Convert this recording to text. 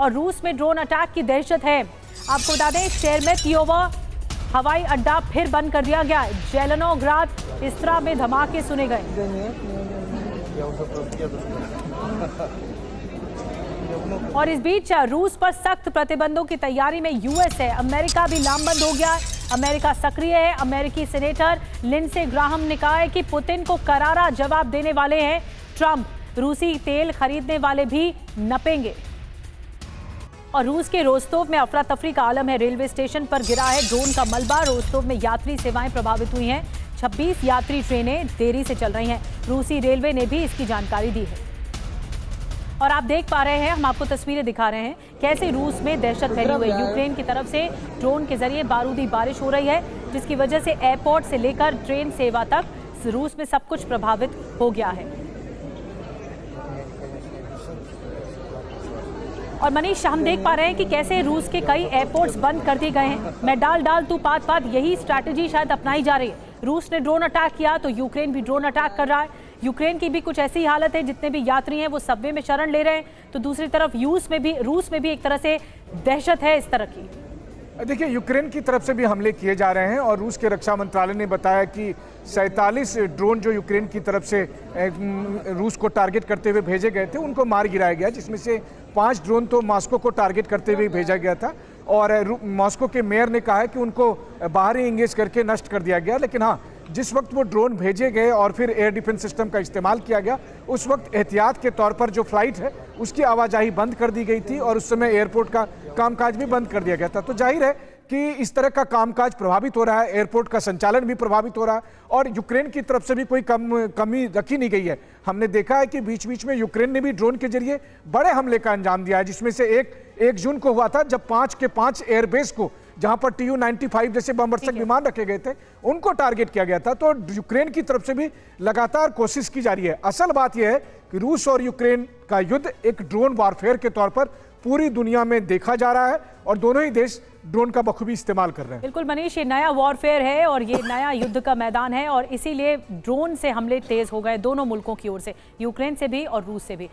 और रूस में ड्रोन अटैक की दहशत है। आपको बता दें, शेरमेतयोव हवाई अड्डा फिर बंद कर दिया गया। जेलेनोग्राद इस्त्रा में धमाके सुने गए। और इस बीच रूस पर सख्त प्रतिबंधों की तैयारी में यूएस है। अमेरिका भी लामबंद हो गया। अमेरिका सक्रिय है। अमेरिकी सेनेटर लिंडसे ग्राहम ने कहा है कि पुतिन को करारा जवाब देने वाले हैं ट्रंप। रूसी तेल खरीदने वाले भी नपेंगे। और रूस के रोस्तोव में अफरा तफरी का आलम है। रेलवे स्टेशन पर गिरा है ड्रोन का मलबा। रोस्तोव में यात्री सेवाएं प्रभावित हुई हैं। 26 यात्री ट्रेनें देरी से चल रही हैं। रूसी रेलवे ने भी इसकी जानकारी दी है। और आप देख पा रहे हैं, हम आपको तस्वीरें दिखा रहे हैं कैसे रूस में दहशत फैली हुई है। यूक्रेन की तरफ से ड्रोन के जरिए बारूदी बारिश हो रही है, जिसकी वजह से एयरपोर्ट से लेकर ट्रेन सेवा तक रूस में सब कुछ प्रभावित हो गया है। और मनीष, हम देख पा रहे हैं कि कैसे रूस के कई एयरपोर्ट्स बंद कर दिए गए हैं। मैं डाल तू पात पात, यही स्ट्रैटेजी शायद अपनाई जा रही है। रूस ने ड्रोन अटैक किया तो यूक्रेन भी ड्रोन अटैक कर रहा है। यूक्रेन की भी कुछ ऐसी हालत है, जितने भी यात्री हैं वो सबवे में शरण ले रहे हैं, तो दूसरी तरफ रूस में भी एक तरह से दहशत है इस तरह की। देखिए, यूक्रेन की तरफ से भी हमले किए जा रहे हैं और रूस के रक्षा मंत्रालय ने बताया कि 47 ड्रोन जो यूक्रेन की तरफ से रूस को टारगेट करते हुए भेजे गए थे, उनको मार गिराया गया, जिसमें से 5 ड्रोन तो मॉस्को को टारगेट करते हुए भेजा गया था। और मॉस्को के मेयर ने कहा है कि उनको बाहर ही इंगेज करके नष्ट कर दिया गया। लेकिन हाँ, जिस वक्त वो ड्रोन भेजे गए और फिर एयर डिफेंस सिस्टम का इस्तेमाल किया गया, उस वक्त एहतियात के तौर पर जो फ्लाइट है उसकी आवाजाही बंद कर दी गई थी और उस समय एयरपोर्ट का कामकाज भी बंद कर दिया गया था। तो जाहिर है कि इस तरह का कामकाज प्रभावित हो रहा है, एयरपोर्ट का संचालन भी प्रभावित हो रहा है और यूक्रेन की तरफ से भी कोई कमी रखी नहीं गई है। हमने देखा है कि बीच बीच में यूक्रेन ने भी ड्रोन के जरिए बड़े हमले का अंजाम दिया है, जिसमें से एक जून को हुआ था, जब 5 के 5 एयरबेस को, जहां पर TU-95 जैसे बमवर्षक विमान रखे गए थे, उनको टारगेट किया गया था। तो यूक्रेन की तरफ से भी लगातार कोशिश की जा रही है। असल बात यह है कि रूस और यूक्रेन का युद्ध एक ड्रोन वॉरफेयर के तौर पर पूरी दुनिया में देखा जा रहा है और दोनों ही देश ड्रोन का बखूबी इस्तेमाल कर रहे हैं। बिल्कुल मनीष, ये नया वॉरफेयर है और ये नया युद्ध का मैदान है और इसीलिए ड्रोन से हमले तेज हो गए दोनों मुल्कों की ओर से, यूक्रेन से भी और रूस से भी।